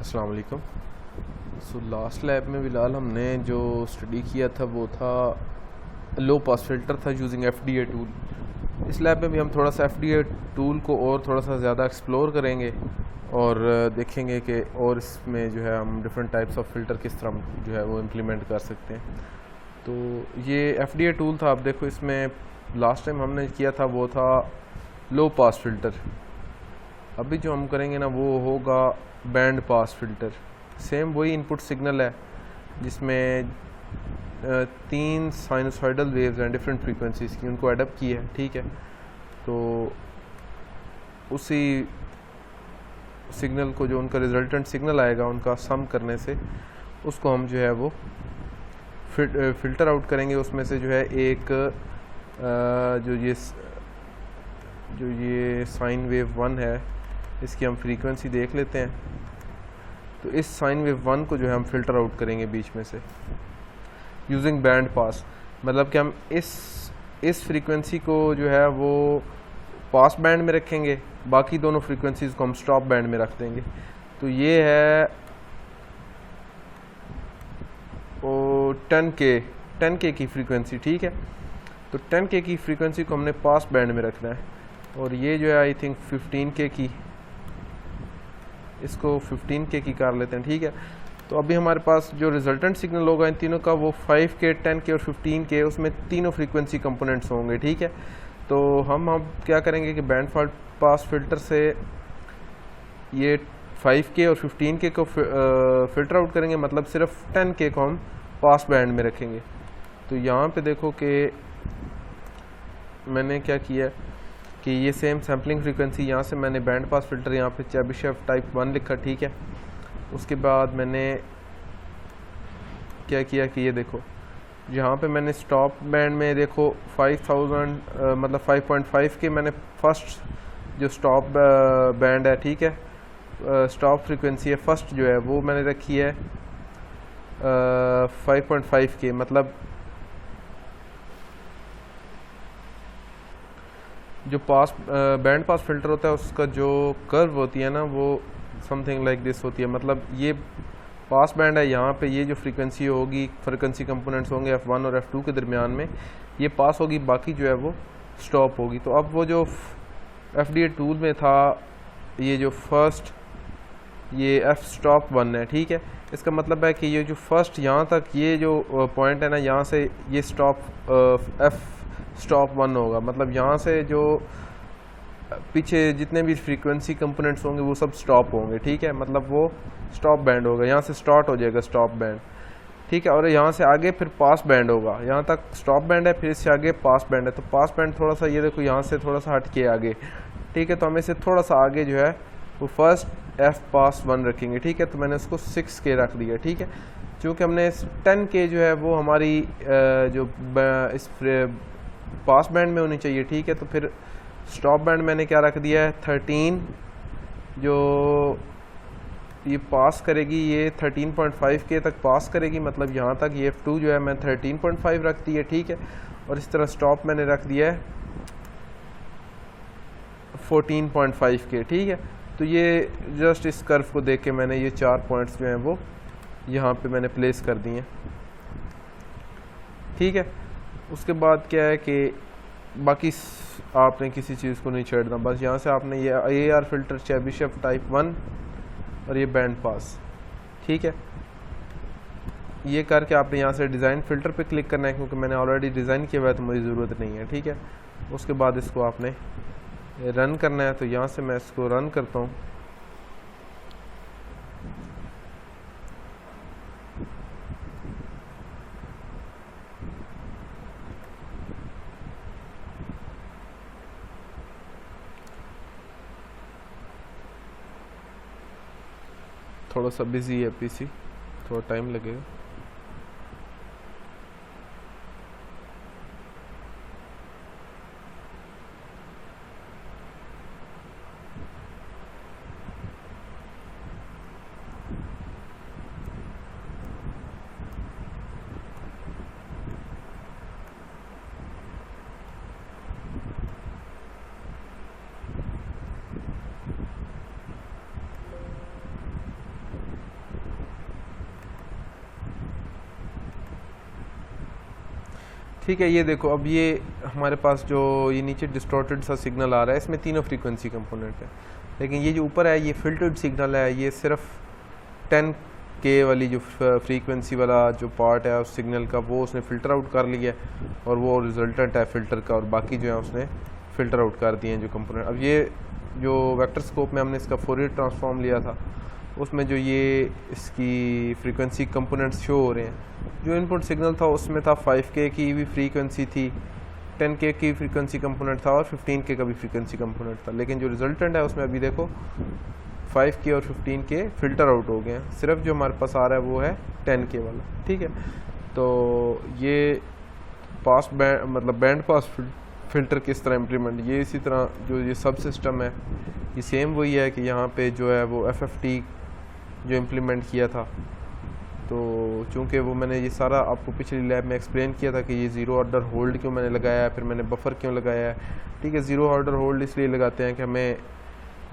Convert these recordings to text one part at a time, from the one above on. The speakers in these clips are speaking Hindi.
अस्सलाम वालेकुम। सो लास्ट लैब में फ़िलहाल हमने जो स्टडी किया था वो था लो पास फ़िल्टर था यूजिंग एफडीए टूल। इस लैब में भी हम थोड़ा सा एफडीए टूल को और थोड़ा सा ज़्यादा एक्सप्लोर करेंगे और देखेंगे कि और इसमें जो है हम डिफरेंट टाइप्स ऑफ फ़िल्टर किस तरह जो है वो इम्प्लीमेंट कर सकते हैं। तो ये एफडीए टूल था। आप देखो इसमें लास्ट टाइम हमने किया था वो था लो पास फ़िल्टर। अभी जो हम करेंगे ना वो होगा बैंड पास फ़िल्टर। सेम वही इनपुट सिग्नल है जिसमें 3 साइनोसॉइडल वेव्स हैं डिफरेंट फ्रीक्वेंसीज़ की, उनको एडअप की है। ठीक है, तो उसी सिग्नल को जो उनका रिजल्टेंट सिग्नल आएगा उनका सम करने से उसको हम जो है वो फ़िल्टर आउट करेंगे। उसमें से जो है एक जो ये साइन वेव 1 है इसकी हम फ्रीक्वेंसी देख लेते हैं। तो इस साइन वेव 1 को जो है हम फ़िल्टर आउट करेंगे बीच में से यूजिंग बैंड पास। मतलब कि हम इस फ्रीक्वेंसी को जो है वो पास बैंड में रखेंगे, बाकी दोनों फ्रीक्वेंसीज़ को हम स्टॉप बैंड में रख देंगे। तो ये है 10K की फ्रीक्वेंसी। ठीक है, तो 10K की फ्रीक्वेंसी को हमने पास बैंड में रखना है। और ये जो है आई थिंक 15K की, इसको 15K की कर लेते हैं। ठीक है, तो अभी हमारे पास जो रिजल्टेंट सिग्नल होगा इन तीनों का वो 5K, 10K और 15K, उसमें तीनों फ्रीक्वेंसी कंपोनेंट्स होंगे। ठीक है, तो हम क्या करेंगे कि बैंड पास फिल्टर से ये 5K और 15K को फ़िल्टर आउट करेंगे, मतलब सिर्फ 10K को हम पास बैंड में रखेंगे। तो यहाँ पे देखो कि मैंने क्या किया कि ये सेम सैम्पलिंग फ्रीक्वेंसी यहाँ से मैंने बैंड पास फ़िल्टर यहाँ पे चेबिशेव टाइप 1 लिखा। ठीक है, उसके बाद मैंने क्या किया कि ये देखो यहाँ पे मैंने स्टॉप बैंड में देखो 5000 मतलब 5.5 के मैंने फर्स्ट जो स्टॉप बैंड है, ठीक है, स्टॉप फ्रीक्वेंसी है फर्स्ट जो है वो मैंने रखी है 5.5 के। मतलब जो बैंड पास फिल्टर होता है उसका जो कर्व होती है ना वो समथिंग लाइक दिस होती है। मतलब ये पास बैंड है, यहाँ पे ये जो फ्रीक्वेंसी होगी, फ्रीक्वेंसी कंपोनेंट्स होंगे F1 और F2 के दरमियान में, ये पास होगी, बाकी जो है वो स्टॉप होगी। तो अब वो जो एफडीए टूल में था ये जो फर्स्ट ये F स्टॉप 1 है। ठीक है, इसका मतलब है कि ये जो फर्स्ट यहाँ तक ये जो पॉइंट है ना, यहाँ से ये F स्टॉप 1 होगा। मतलब यहाँ से जो पीछे जितने भी फ्रीक्वेंसी कंपोनेंट्स होंगे वो सब स्टॉप होंगे। ठीक है, मतलब वो स्टॉप बैंड होगा, यहाँ से स्टार्ट हो जाएगा स्टॉप बैंड। ठीक है, और यहाँ से आगे फिर पास बैंड होगा। यहाँ तक स्टॉप बैंड है, फिर इससे आगे पास बैंड है। तो पास बैंड थोड़ा सा ये देखो यहाँ से थोड़ा सा हट के आगे। ठीक है, तो हम इसे थोड़ा सा आगे जो है वो फर्स्ट F पास 1 रखेंगे। ठीक है, तो मैंने उसको 6K रख दिया। ठीक है, चूँकि हमने 10K जो है वो हमारी जो इस पास बैंड में होनी चाहिए। ठीक है, तो फिर स्टॉप बैंड मैंने क्या रख दिया है 13, जो ये पास करेगी ये 13.5K तक पास करेगी। मतलब यहाँ तक ये F2 जो है मैं 13.5 रख दी है। ठीक है, और इस तरह स्टॉप मैंने रख दिया है 14.5K। ठीक है, तो ये जस्ट इस कर्व को देख के मैंने ये 4 पॉइंट्स जो हैं वो यहाँ पे मैंने प्लेस कर दिए हैं। ठीक है, उसके बाद क्या है कि बाकी आपने किसी चीज़ को नहीं छेड़ना, बस यहाँ से आपने ये AR फिल्टर चेबिशेव टाइप 1 और ये बैंड पास। ठीक है, ये करके आपने यहाँ से डिज़ाइन फ़िल्टर पे क्लिक करना है, क्योंकि मैंने ऑलरेडी डिज़ाइन किया हुआ है तो मुझे ज़रूरत नहीं है। ठीक है, उसके बाद इसको आपने रन करना है। तो यहाँ से मैं इसको रन करता हूँ। थोड़ा सा बिजी है पीसी, थोड़ा टाइम लगेगा। ठीक है, ये देखो अब ये हमारे पास जो ये नीचे डिस्टॉर्टेड सा सिग्नल आ रहा है, इसमें तीनों फ्रीक्वेंसी कंपोनेंट है, लेकिन ये जो ऊपर है ये फिल्टर्ड सिग्नल है, ये सिर्फ 10K वाली जो फ्रीक्वेंसी वाला जो पार्ट है उस सिग्नल का वो उसने फ़िल्टर आउट कर लिया है, और वो रिजल्टेंट है फ़िल्टर का, और बाकी जो है उसने फ़िल्टर आउट कर दिए हैं जो कंपोनेंट। अब ये जो वेक्टर स्कोप में हमने इसका फोरियर ट्रांसफॉर्म लिया था, उसमें जो ये इसकी फ्रीक्वेंसी कंपोनेंट्स शो हो रहे हैं, जो इनपुट सिग्नल था उसमें था 5K की भी फ्रीक्वेंसी थी, 10K की फ्रीक्वेंसी कंपोनेंट था, और 15K का भी फ्रीक्वेंसी कंपोनेंट था, लेकिन जो रिजल्टेंट है उसमें अभी देखो 5K और 15K फ़िल्टर आउट हो गए हैं, सिर्फ जो हमारे पास आ रहा है वो है 10K वाला। ठीक है, तो ये पास बैंड मतलब बैंड पास फ़िल्टर किस तरह इम्प्लीमेंट, ये इसी तरह जो ये सब सिस्टम है ये सेम वही है कि यहाँ पे जो है वो FFT जो इम्प्लीमेंट किया था, तो चूँकि वो मैंने ये सारा आपको पिछली लैब में एक्सप्लेन किया था कि ये ज़ीरो ऑर्डर होल्ड क्यों मैंने लगाया है, फिर मैंने बफर क्यों लगाया है। ठीक है, ज़ीरो ऑर्डर होल्ड इसलिए लगाते हैं कि हमें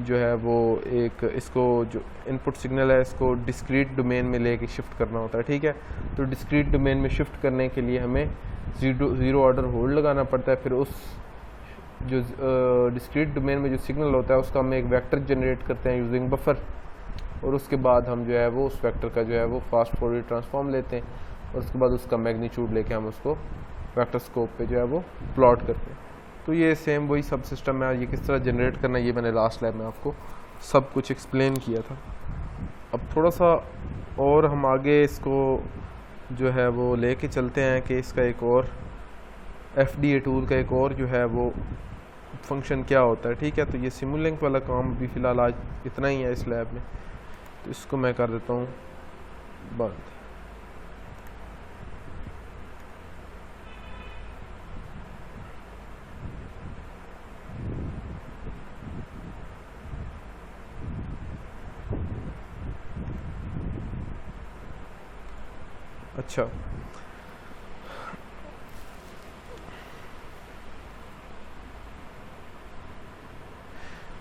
जो है वो एक इसको जो इनपुट सिग्नल है इसको डिस्क्रीट डोमेन में लेके शिफ्ट करना होता है। ठीक है, तो डिस्क्रीट डोमेन में शिफ्ट करने के लिए हमें ज़ीरो ऑर्डर होल्ड लगाना पड़ता है, फिर उस जो डिस्क्रीट डोमेन में जो सिग्नल होता है उसका हम एक वेक्टर जनरेट करते हैं यूजिंग बफर, और उसके बाद हम जो है वो उस वेक्टर का जो है वो फास्ट फॉरवर्ड ट्रांसफॉर्म लेते हैं, और उसके बाद उसका मैग्नीट्यूड लेके हम उसको वेक्टर स्कोप पे जो है वो प्लॉट करते हैं। तो ये सेम वही सब सिस्टम है, ये किस तरह जनरेट करना है ये मैंने लास्ट लैब में आपको सब कुछ एक्सप्लेन किया था। अब थोड़ा सा और हम आगे इसको जो है वो लेके चलते हैं कि इसका एक और FDA टूल का एक और जो है वो फंक्शन क्या होता है। ठीक है, तो ये सिमुलिंक वाला काम भी फ़िलहाल आज इतना ही है इस लैब में, तो इसको मैं कर देता हूँ बंद।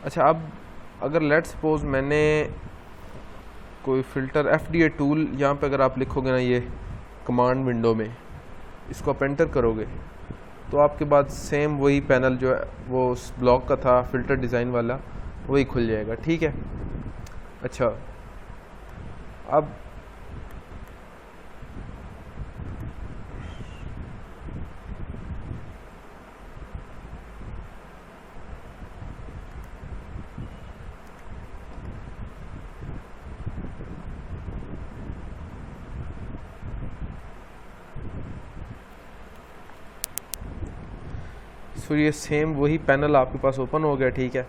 अच्छा, अब अगर लेट्स सपोज मैंने कोई फ़िल्टर FDA टूल यहाँ पे अगर आप लिखोगे ना ये कमांड विंडो में, इसको आप एंटर करोगे तो आपके पास सेम वही पैनल जो है वो उस ब्लॉक का था फ़िल्टर डिज़ाइन वाला वही खुल जाएगा। ठीक है, अच्छा अब तो ये सेम वही पैनल आपके पास ओपन हो गया। ठीक है,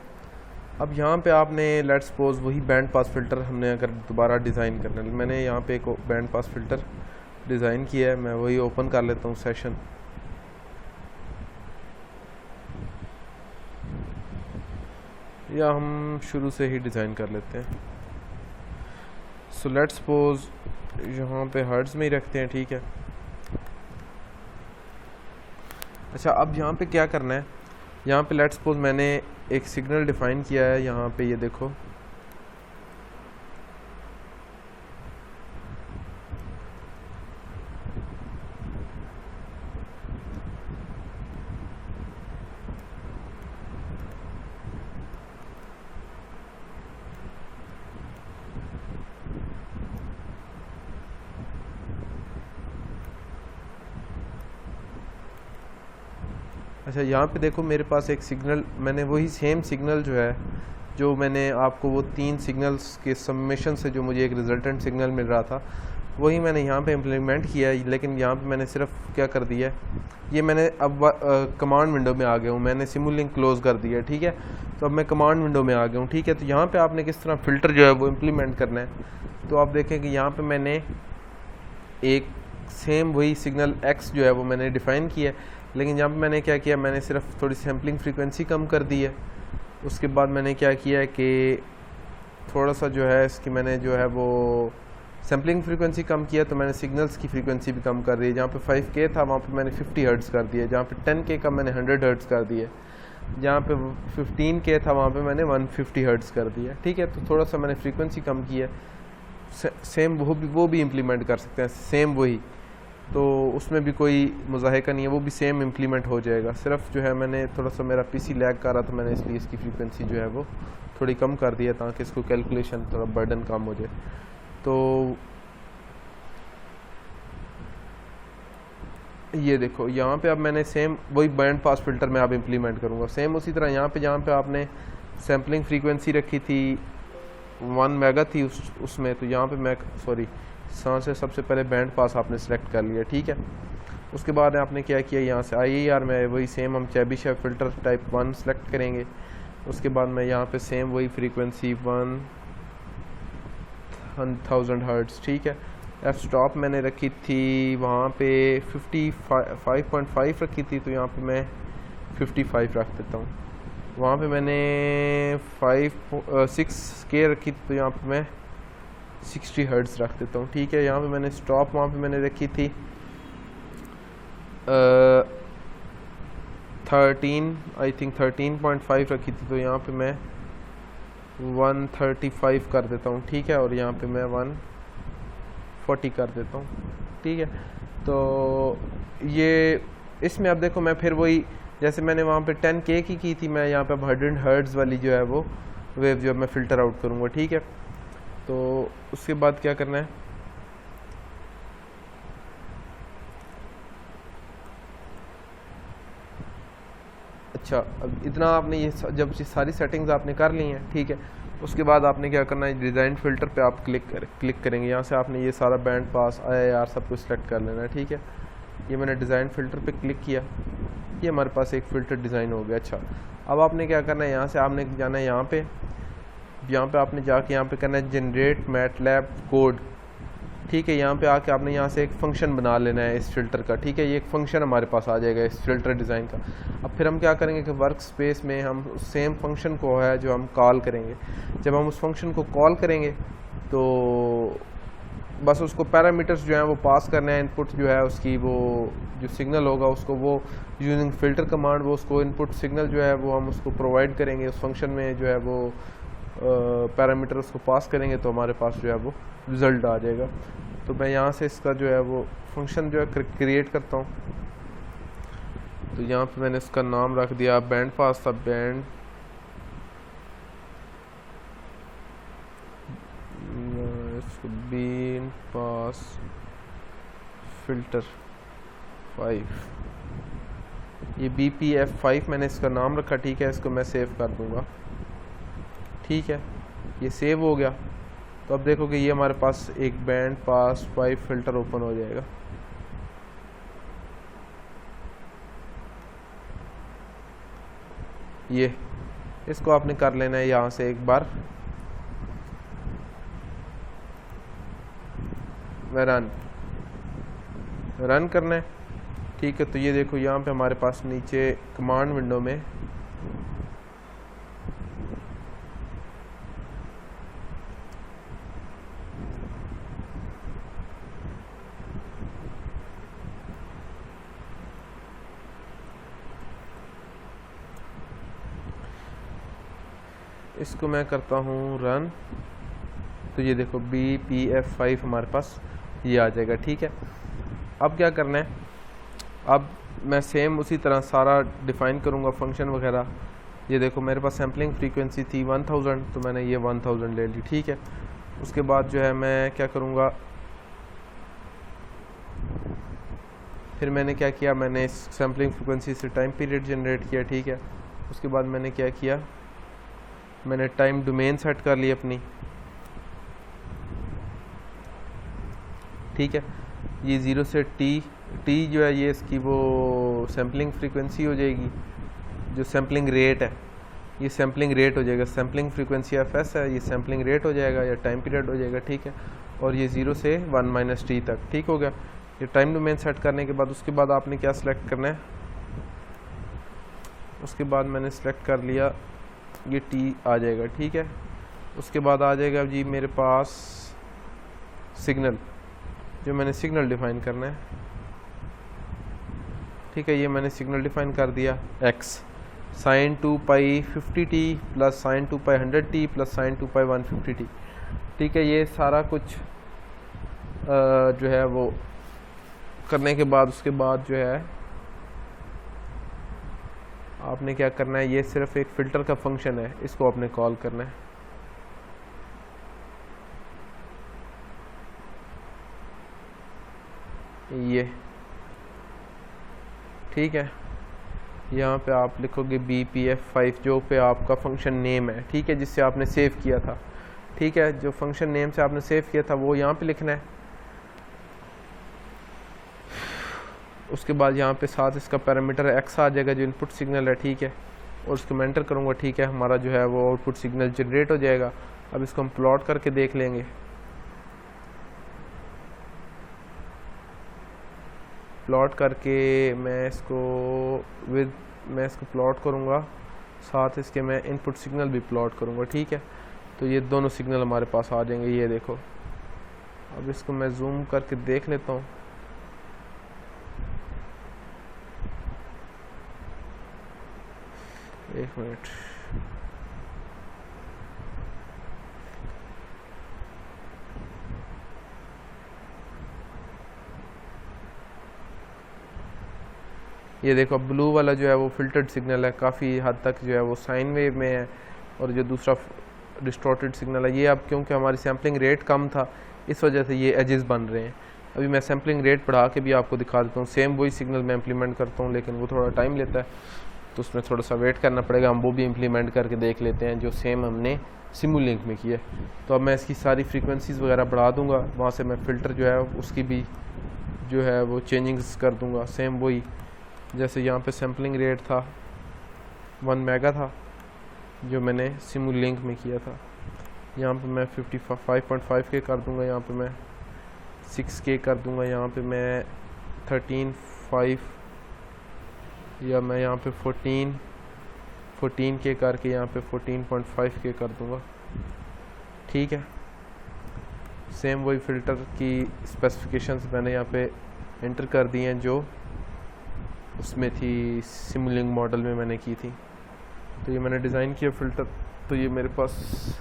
अब यहाँ पे आपने लेट्स सपोज वही बैंड पास फ़िल्टर हमने अगर दोबारा डिज़ाइन करना है, मैंने यहाँ पे एक बैंड पास फ़िल्टर डिज़ाइन किया है, मैं वही ओपन कर लेता हूँ सेशन। या हम शुरू से ही डिज़ाइन कर लेते हैं। सो लेट्स सपोज यहाँ पे हर्ट्ज़ में ही रखते हैं। ठीक है, अच्छा अब यहाँ पे क्या करना है, यहाँ पे लेट्स सपोज मैंने एक सिग्नल डिफ़ाइन किया है, यहाँ पे ये देखो अच्छा यहाँ पे देखो मेरे पास एक सिग्नल, मैंने वही सेम सिग्नल जो है जो मैंने आपको वो 3 सिग्नल्स के समेशन से जो मुझे एक रिजल्टेंट सिग्नल मिल रहा था वही मैंने यहाँ पे इम्प्लीमेंट किया है, लेकिन यहाँ पे मैंने सिर्फ क्या कर दिया है, ये मैंने अब कमांड विंडो में आ गया हूँ, मैंने सिमुलिंक क्लोज़ कर दिया है। ठीक है, तो अब मैं कमांड विंडो में आ गया हूँ। ठीक है, तो यहाँ पे आपने किस तरह फ़िल्टर जो है वो इम्प्लीमेंट करना है, तो आप देखें कि यहाँ पे मैंने एक सेम वही सिग्नल x जो है वो मैंने डिफ़ाइन किया है, लेकिन यहाँ पे मैंने क्या किया, मैंने सिर्फ थोड़ी सैम्पलिंग फ्रीक्वेंसी कम कर दी है। उसके बाद मैंने क्या किया है कि थोड़ा सा जो है इसकी मैंने जो है वो सैम्पलिंग फ्रीक्वेंसी कम किया, तो मैंने सिग्नल्स की फ्रीक्वेंसी भी कम कर दी है। जहाँ पे 5K था वहाँ पे मैंने 50 हर्ट्ज़ कर दिया, जहाँ पे 10K का मैंने 100 हर्ट्ज़ कर दिया, जहाँ पे 15K था वहाँ पे मैंने 150 हर्ट्ज़ कर दिया। ठीक है, तो थोड़ा सा मैंने फ्रीक्वेंसी कम की है। सेम वो भी इम्प्लीमेंट कर सकते हैं, सेम वही तो उसमें भी कोई मुज़ाहिका नहीं है, वो भी सेम इम्प्लीमेंट हो जाएगा। सिर्फ जो है मैंने थोड़ा सा मेरा पीसी लैग कर रहा था, मैंने इसलिए इसकी फ्रीक्वेंसी जो है वो थोड़ी कम कर दिया ताकि इसको कैलकुलेशन थोड़ा बर्डन कम हो जाए। तो ये देखो यहाँ पे अब मैंने सेम वही बैंड पास फिल्टर में अब इम्प्लीमेंट करूँगा। सेम उसी तरह यहाँ पे जहाँ पे आपने सैम्पलिंग फ्रीक्वेंसी रखी थी 1 मेगा थी उसमें, तो यहाँ पे मैं सॉरी से सबसे पहले बैंड पास आपने सेलेक्ट कर लिया, ठीक है। उसके बाद आपने क्या किया, यहाँ से IAR में वही सेम हम चेबीशेव फ़िल्टर टाइप 1 सेलेक्ट करेंगे। उसके बाद मैं यहाँ पे सेम वही फ्रीक्वेंसी 1000 हर्ट्ज़, ठीक है। एफ स्टॉप मैंने रखी थी वहाँ पे 55.5 रखी थी, तो यहाँ पे मैं 55 रख देता हूँ। वहाँ पे मैंने 6K रखी थी, तो यहाँ पे मैं 60 हर्ट्ज़ रख देता हूँ, ठीक है। यहाँ पे मैंने स्टॉप वहाँ पे मैंने रखी थी 13.5 रखी थी, तो यहाँ पे मैं 135 कर देता हूँ, ठीक है। और यहाँ पे मैं 140 कर देता हूँ, ठीक है। तो ये इसमें अब देखो मैं फिर वही जैसे मैंने वहाँ पे 10K की थी, मैं यहाँ पे अब 100 हर्ट्ज़ वाली जो है वो वेव जो है मैं फ़िल्टर आउट करूँगा, ठीक है। तो उसके बाद क्या करना है, अच्छा अब इतना आपने ये जब सारी सेटिंग्स आपने कर ली हैं, ठीक है। उसके बाद आपने क्या करना है, डिज़ाइन फ़िल्टर पे आप क्लिक करेंगे। यहाँ से आपने ये सारा बैंड पास IAR सब कुछ सेलेक्ट कर लेना है, ठीक है। ये मैंने डिज़ाइन फ़िल्टर पे क्लिक किया, ये हमारे पास एक फ़िल्टर डिज़ाइन हो गया। अच्छा अब आपने क्या करना है, यहाँ से आपने जाना है यहाँ पे आपने जाके यहाँ पे करना है जनरेट मैटलैब कोड, ठीक है। यहाँ पे आके आपने यहाँ से एक फ़ंक्शन बना लेना है इस फ़िल्टर का, ठीक है। ये एक फ़ंक्शन हमारे पास आ जाएगा इस फ़िल्टर डिज़ाइन का। अब फिर हम क्या करेंगे कि वर्क स्पेस में हम सेम फंक्शन को है जो हम कॉल करेंगे। जब हम उस फंक्शन को कॉल करेंगे तो बस उसको पैरामीटर्स जो हैं वो पास करना है, इनपुट जो है उसकी वो जो सिग्नल होगा उसको वो यूजिंग फ़िल्टर कमांड वो उसको इनपुट सिग्नल जो है वो हम उसको प्रोवाइड करेंगे उस फंक्शन में, जो है वो पैरामीटर उसको पास करेंगे तो हमारे पास जो है वो रिज़ल्ट आ जाएगा। तो मैं यहाँ से इसका जो है वो फंक्शन जो है क्रिएट करता हूँ। तो यहाँ पे मैंने इसका नाम रख दिया बैंड पास था, बैंड पास फ़िल्टर 5, ये BPF5 मैंने इसका नाम रखा, ठीक है। इसको मैं सेव कर दूँगा, ठीक है। ये सेव हो गया। तो अब देखो कि ये हमारे पास एक बैंड पास 5 फ़िल्टर ओपन हो जाएगा। ये इसको आपने कर लेना है यहाँ से एक बार रन करना है, ठीक है। तो ये देखो यहाँ पे हमारे पास नीचे कमांड विंडो में इसको मैं करता हूँ रन। तो ये देखो BPF5 हमारे पास ये आ जाएगा, ठीक है। अब क्या करना है, अब मैं सेम उसी तरह सारा डिफ़ाइन करूँगा फंक्शन वगैरह। ये देखो मेरे पास सैम्पलिंग फ्रीक्वेंसी थी 1000, तो मैंने ये 1000 ले ली, ठीक है। उसके बाद जो है मैं क्या करूँगा, फिर मैंने क्या किया, मैंने इस सैम्पलिंग फ्रीक्वेंसी से टाइम पीरियड जनरेट किया, ठीक है। उसके बाद मैंने क्या किया, मैंने टाइम डोमेन सेट कर ली अपनी, ठीक है। ये 0 से T जो है ये इसकी वो सैम्पलिंग फ्रीक्वेंसी हो जाएगी, जो सैम्पलिंग रेट है ये सैम्पलिंग रेट हो जाएगा। सैम्पलिंग फ्रीक्वेंसी FS है, ये सैम्पलिंग रेट हो जाएगा या टाइम पीरियड हो जाएगा, ठीक है। और ये 0 से 1 - T तक, ठीक हो गया। ये टाइम डोमेन सेट करने के बाद उसके बाद आपने क्या सिलेक्ट करना है, उसके बाद मैंने सिलेक्ट कर लिया ये T आ जाएगा, ठीक है। उसके बाद आ जाएगा जी मेरे पास सिग्नल, जो मैंने सिग्नल डिफ़ाइन करना है, ठीक है। ये मैंने सिग्नल डिफ़ाइन कर दिया x sin 2π 50t plus sin 2π 100t plus sin 2π 150t, ठीक है। ये सारा कुछ जो है वो करने के बाद उसके बाद जो है आपने क्या करना है, ये सिर्फ एक फ़िल्टर का फंक्शन है, इसको आपने कॉल करना है। ये ठीक है, यहाँ पे आप लिखोगे BPF5 जो पे आपका फंक्शन नेम है, ठीक है, जिससे आपने सेव किया था। ठीक है, जो फंक्शन नेम से आपने सेव किया था वो यहाँ पे लिखना है। उसके बाद यहाँ पे साथ इसका पैरामीटर x आ जाएगा जो इनपुट सिग्नल है, ठीक है, और उसको मैं एंटर करूँगा। ठीक है, हमारा जो है वो आउटपुट सिग्नल जनरेट हो जाएगा। अब इसको हम प्लॉट करके देख लेंगे। प्लॉट करके मैं इसको प्लॉट करूँगा, साथ इसके मैं इनपुट सिग्नल भी प्लॉट करूँगा। ठीक है, तो ये दोनों सिग्नल हमारे पास आ जाएंगे, ये देखो। अब इसको मैं जूम करके देख लेता हूँ। एक मिनट, ये देखो ब्लू वाला जो है वो फिल्टर्ड सिग्नल है, काफ़ी हद तक जो है वो साइन वेव में है, और जो दूसरा डिस्टॉर्टेड सिग्नल है ये अब क्योंकि हमारी सैम्पलिंग रेट कम था इस वजह से ये एजेस बन रहे हैं। अभी मैं सैम्पलिंग रेट बढ़ा के भी आपको दिखा देता हूँ। सेम वही सिग्नल मैं इम्प्लीमेंट करता हूँ, लेकिन वो थोड़ा टाइम लेता है, तो उसमें थोड़ा सा वेट करना पड़ेगा। हम वो भी इम्प्लीमेंट करके देख लेते हैं जो सेम हमने सिमुलिंक में किया है। तो अब मैं इसकी सारी फ्रीक्वेंसीज़ वगैरह बढ़ा दूँगा, वहाँ से मैं फ़िल्टर जो है उसकी भी जो है वो चेंजिंग्स कर दूँगा। सेम वही, जैसे यहाँ पे सैम्पलिंग रेट था 1 मेगा था जो मैंने सिमुलिंक में किया था, यहाँ पे मैं 55.5 के कर दूँगा, यहाँ पे मैं 6K कर दूँगा, यहाँ पे मैं 13.5 या मैं यहाँ पे 14K करके यहाँ पे 14.5K कर दूँगा। ठीक है, सेम वही फ़िल्टर की स्पेसिफिकेशंस मैंने यहाँ पे एंटर कर दी हैं जो उसमें थी, सिमुलिंक मॉडल में मैंने की थी। तो ये मैंने डिज़ाइन किया फ़िल्टर। तो ये मेरे पास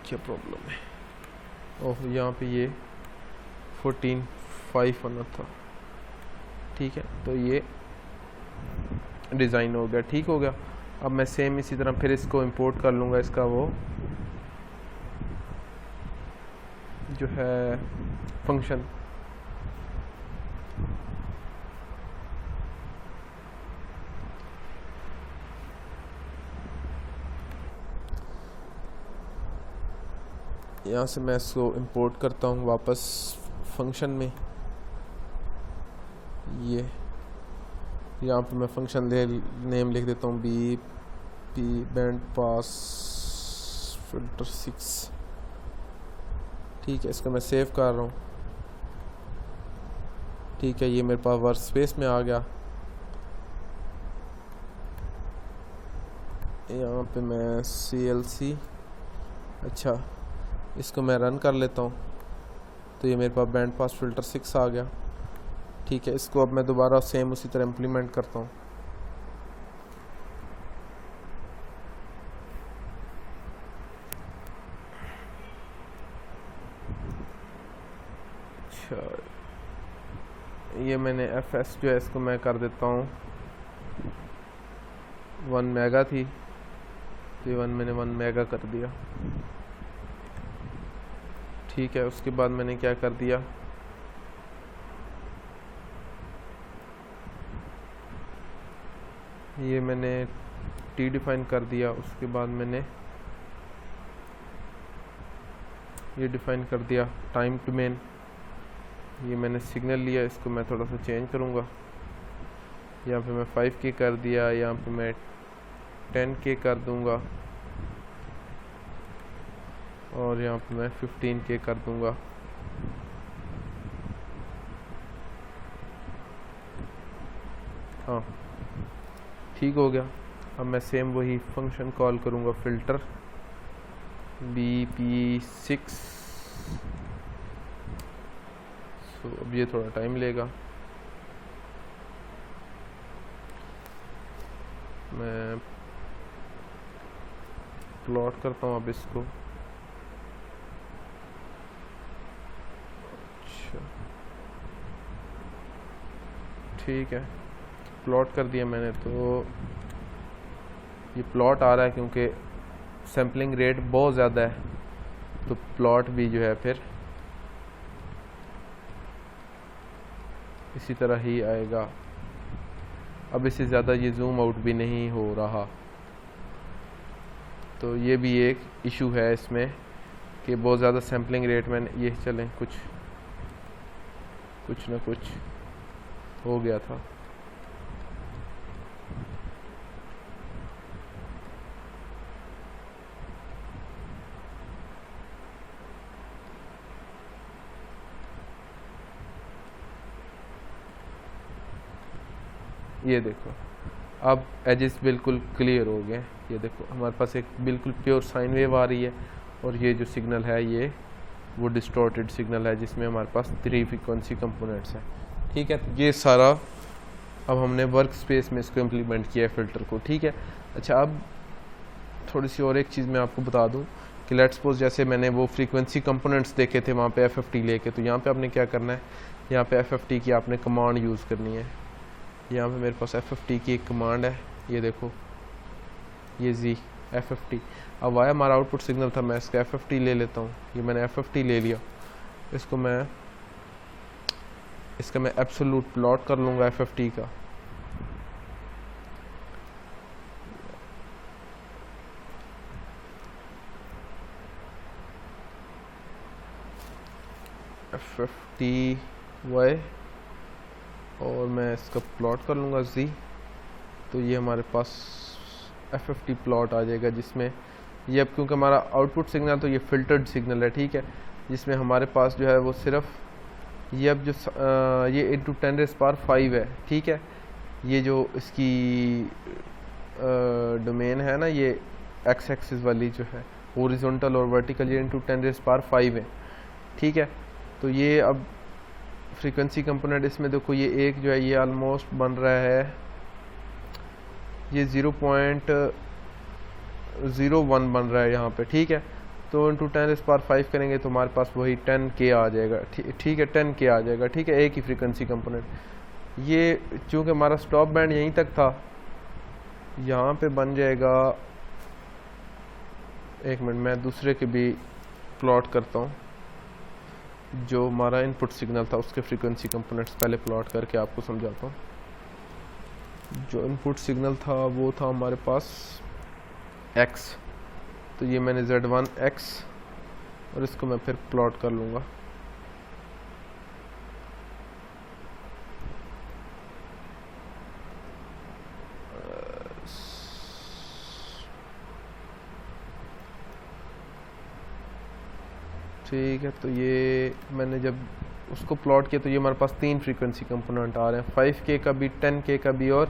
क्या प्रॉब्लम है, ओह यहाँ पे ये 14.5 आना था। ठीक है, तो ये डिज़ाइन हो गया, ठीक हो गया। अब मैं सेम इसी तरह फिर इसको इंपोर्ट कर लूँगा, इसका वो जो है फंक्शन। यहाँ से मैं इसको इंपोर्ट करता हूँ वापस फंक्शन में। ये यहाँ पे मैं फंक्शन नेम लिख देता हूँ BP बैंड पास फिल्टर 6। ठीक है, इसको मैं सेव कर रहा हूँ। ठीक है, ये मेरे पास वर्क स्पेस में आ गया। यहाँ पे मैं CLC, अच्छा इसको मैं रन कर लेता हूँ। तो ये मेरे पास बैंड पास फिल्टर 6 आ गया। ठीक है, इसको अब मैं दोबारा सेम उसी तरह इम्प्लीमेंट करता हूँ। अच्छा, ये मैंने FS जो है इसको मैं कर देता हूँ 1 मेगा थी, तो ये मैंने 1 मेगा कर दिया। ठीक है, उसके बाद मैंने क्या कर दिया, ये मैंने T डिफ़ाइन कर दिया। उसके बाद मैंने ये डिफ़ाइन कर दिया टाइम टू मेन। ये मैंने सिग्नल लिया, इसको मैं थोड़ा सा चेंज करूँगा। यहाँ पे मैं 5K कर दिया, यहाँ पे मैं 10K कर दूँगा, और यहाँ पे मैं 15K कर दूँगा। हाँ, ठीक हो गया। अब मैं सेम वही फंक्शन कॉल करूँगा फ़िल्टर BP6। अब ये थोड़ा टाइम लेगा, मैं प्लॉट करता हूँ अब इसको। ठीक है, प्लॉट कर दिया मैंने। तो ये प्लॉट आ रहा है क्योंकि सैम्पलिंग रेट बहुत ज़्यादा है, तो प्लॉट भी जो है फिर इसी तरह ही आएगा। अब इससे ज़्यादा ये जूम आउट भी नहीं हो रहा, तो ये भी एक इशू है इसमें कि बहुत ज़्यादा सैम्पलिंग रेट में ये चलें कुछ ना कुछ हो गया था। ये देखो अब एजेस बिल्कुल क्लियर हो गए। ये देखो हमारे पास एक बिल्कुल प्योर साइन वेव आ रही है, और ये जो सिग्नल है ये वो डिस्टॉर्टेड सिग्नल है जिसमें हमारे पास 3 फ्रीक्वेंसी कंपोनेंट्स हैं। ठीक है, ये सारा अब हमने वर्क स्पेस में इसको इम्प्लीमेंट किया है फ़िल्टर को। ठीक है, अच्छा अब थोड़ी सी और एक चीज़ मैं आपको बता दूं कि लेट्स सपोज जैसे मैंने वो फ्रीक्वेंसी कंपोनेंट्स देखे थे वहाँ पे FFT लेके, तो यहाँ पे आपने क्या करना है, यहाँ पे FFT की आपने कमांड यूज़ करनी है। यहाँ पे मेरे पास FFT की एक कमांड है, ये देखो ये Z FFT। अब वाई हमारा आउटपुट सिग्नल था, मैं इसका FFT ले लेता हूँ। ये मैंने FFT ले लिया, इसका मैं एब्सोल्यूट प्लॉट कर लूँगा FFT का। FFT Y और मैं इसका प्लॉट कर लूँगा Z। तो ये हमारे पास FFT प्लॉट आ जाएगा जिसमें ये, अब क्योंकि हमारा आउटपुट सिग्नल तो ये फ़िल्टर्ड सिग्नल है। ठीक है, जिसमें हमारे पास जो है वो सिर्फ ये अब जो ये इंटू 10⁵ है। ठीक है, ये जो इसकी डोमेन है ना, ये एक्स एक्सिस वाली जो है हॉरिजॉन्टल और वर्टिकल, ये इंटू 10⁵ है। ठीक है, तो ये अब फ्रीक्वेंसी कंपोनेंट इसमें देखो ये एक जो है ये ऑलमोस्ट बन रहा है, ये 0.01 बन रहा है यहाँ पे। ठीक है, तो इंटू 10⁵ करेंगे तो हमारे पास वही 10K आ जाएगा। ठीक है, 10K आ जाएगा। ठीक है, एक ही फ्रीक्वेंसी कंपोनेंट। ये चूँकि हमारा स्टॉप बैंड यहीं तक था, यहाँ पे बन जाएगा, एक मिनट मैं दूसरे के भी प्लॉट करता हूँ। जो हमारा इनपुट सिग्नल था उसके फ्रीक्वेंसी कंपोनेंट्स पहले प्लॉट करके आपको समझाता हूँ। जो इनपुट सिग्नल था वो था हमारे पास X, तो ये मैंने Z1 X और इसको मैं फिर प्लॉट कर लूँगा। ठीक है, तो ये मैंने जब उसको प्लॉट किया तो ये हमारे पास 3 फ्रीक्वेंसी कंपोनेंट आ रहे हैं, 5K का भी, 10K का भी और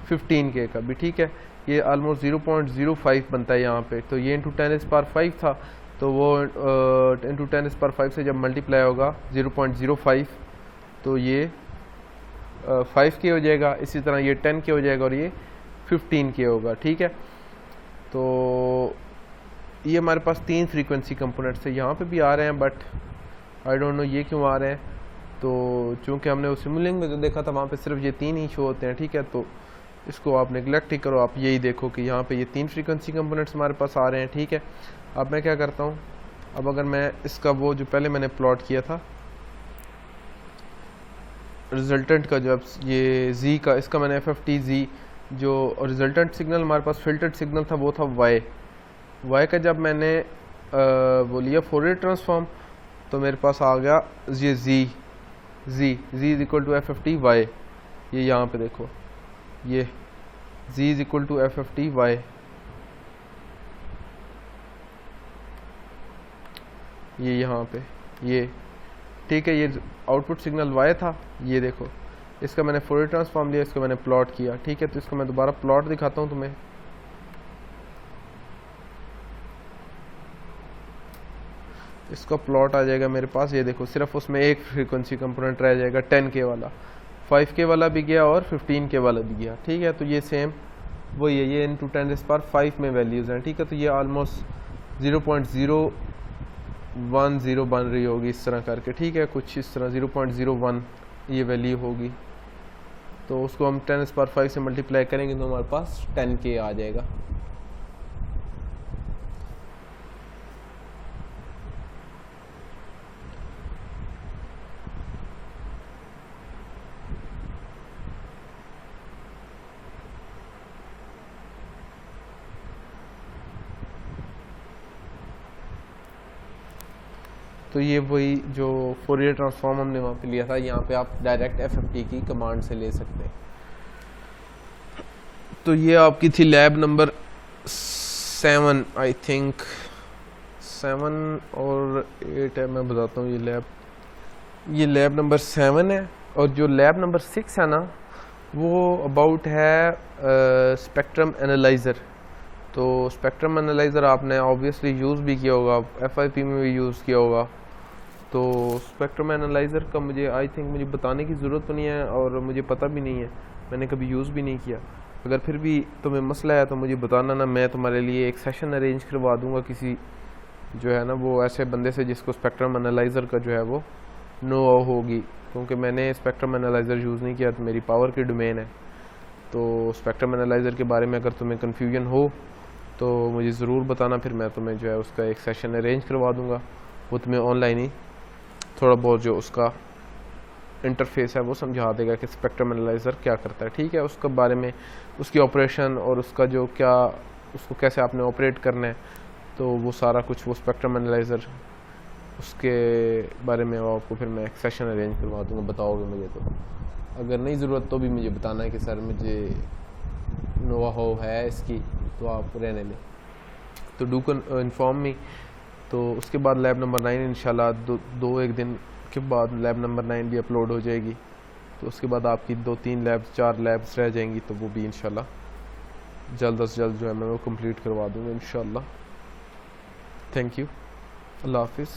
15K का भी। ठीक है, ये ऑलमोस्ट 0.05 बनता है यहाँ पे। तो ये इंटू 10⁵ था, तो वो इंटू 10⁵ से जब मल्टीप्लाई होगा 0.05 तो ये 5K हो जाएगा। इसी तरह ये 10K हो जाएगा और ये 15K होगा। ठीक है, तो ये हमारे पास 3 फ्रीक्वेंसी कंपोनेंट्स है, यहाँ पे भी आ रहे हैं बट आई डोंट नो ये क्यों आ रहे हैं। तो चूँकि हमने उस सिमुलिंग में जो देखा था वहाँ पे सिर्फ ये 3 ही शो होते हैं। ठीक है, तो इसको आप नेगलेक्ट ही करो, आप यही देखो कि यहाँ पे ये 3 फ्रीक्वेंसी कंपोनेंट्स हमारे पास आ रहे हैं। ठीक है, अब मैं क्या करता हूँ, अब अगर मैं इसका वो जो पहले मैंने प्लॉट किया था रिजल्टेंट का, जो अब ये Z का, इसका मैंने FFT Z, जो रिजल्टेंट सिग्नल हमारे पास फिल्टर्ड सिग्नल था वो था Y का जब मैंने वो लिया फोरियर ट्रांसफॉर्म तो मेरे पास आ गया ये Z is equal to FFT Y। ये यहाँ पे देखो, ये Z is equal to FFT Y। ये यहाँ पे ये, ठीक है, ये आउटपुट सिग्नल Y था। ये देखो, इसका मैंने फोरियर ट्रांसफॉर्म लिया, इसको मैंने प्लॉट किया। ठीक है, तो इसको मैं दोबारा प्लॉट दिखाता हूँ तुम्हें। इसका प्लॉट आ जाएगा मेरे पास, ये देखो सिर्फ उसमें एक फ्रीक्वेंसी कंपोनेंट रह जाएगा 10K वाला, 5K वाला भी गया और 15K वाला भी गया। ठीक है, तो ये सेम वही है, ये इंटू 10⁵ में वैल्यूज़ हैं। ठीक है, तो ये ऑलमोस्ट 0.010 बन रही होगी इस तरह करके। ठीक है, कुछ इस तरह 0.01 ये वैल्यू होगी। तो उसको हम 10⁻5 से मल्टीप्लाई करेंगे तो हमारे पास 10K आ जाएगा। तो ये वही जो फोरियर ट्रांसफॉर्म हमने वहाँ पे लिया था, यहाँ पे आप डायरेक्ट FFT की कमांड से ले सकते हैं। तो ये आपकी थी लैब नंबर 7, आई थिंक 7 और 8 है, मैं बताता हूँ। ये लैब नंबर 7 है, और जो लैब नंबर 6 है ना, वो अबाउट है स्पेक्ट्रम एनालाइज़र। तो स्पेक्ट्रम एनालाइज़र आपने ऑब्वियसली यूज़ भी किया होगा, FIP में भी यूज़ किया होगा। तो स्पेक्ट्रम एनालाइज़र का मुझे बताने की ज़रूरत तो नहीं है, और मुझे पता भी नहीं है, मैंने कभी यूज़ भी नहीं किया। अगर फिर भी तुम्हें मसला है तो मुझे बताना ना, मैं तुम्हारे लिए एक सेशन अरेंज करवा दूंगा किसी जो है ना वो ऐसे बंदे से जिसको स्पेक्ट्रम एनालाइज़र का जो है वो नो होगी, क्योंकि मैंने स्पेक्ट्रम एनालाइज़र यूज़ नहीं किया, तो मेरी पावर की डोमेन है। तो स्पेक्ट्रम एनालाइज़र के बारे में अगर तुम्हें कन्फ्यूजन हो तो मुझे ज़रूर बताना, फिर मैं तुम्हें जो है उसका एक सेशन अरेंज करवा दूँगा। वो तुम्हें ऑनलाइन ही थोड़ा बहुत जो उसका इंटरफेस है वो समझा देगा कि स्पेक्ट्रम एनालाइज़र क्या करता है, ठीक है। उसके बारे में, उसकी ऑपरेशन और उसका जो क्या, उसको कैसे आपने ऑपरेट करना है, तो वो सारा कुछ वो स्पेक्ट्रम एनालाइज़र, उसके बारे में आपको फिर मैं एक सेशन अरेंज करवा दूँगा। बताओगे मुझे तो, अगर नहीं ज़रूरत तो भी मुझे बताना है कि सर मुझे नो हो है इसकी, तो आप रहने लें। तो डू इन्फॉर्म मी। तो उसके बाद लैब नंबर 9 इंशाल्लाह दो एक दिन के बाद लैब नंबर 9 भी अपलोड हो जाएगी। तो उसके बाद आपकी 2-3 लैब्स 4 लैब्स रह जाएंगी, तो वो भी इंशाल्लाह जल्द से जल्द जो है मैं वो कंप्लीट करवा दूँगा इंशाल्लाह। थैंक यू, अल्लाह हाफिज़।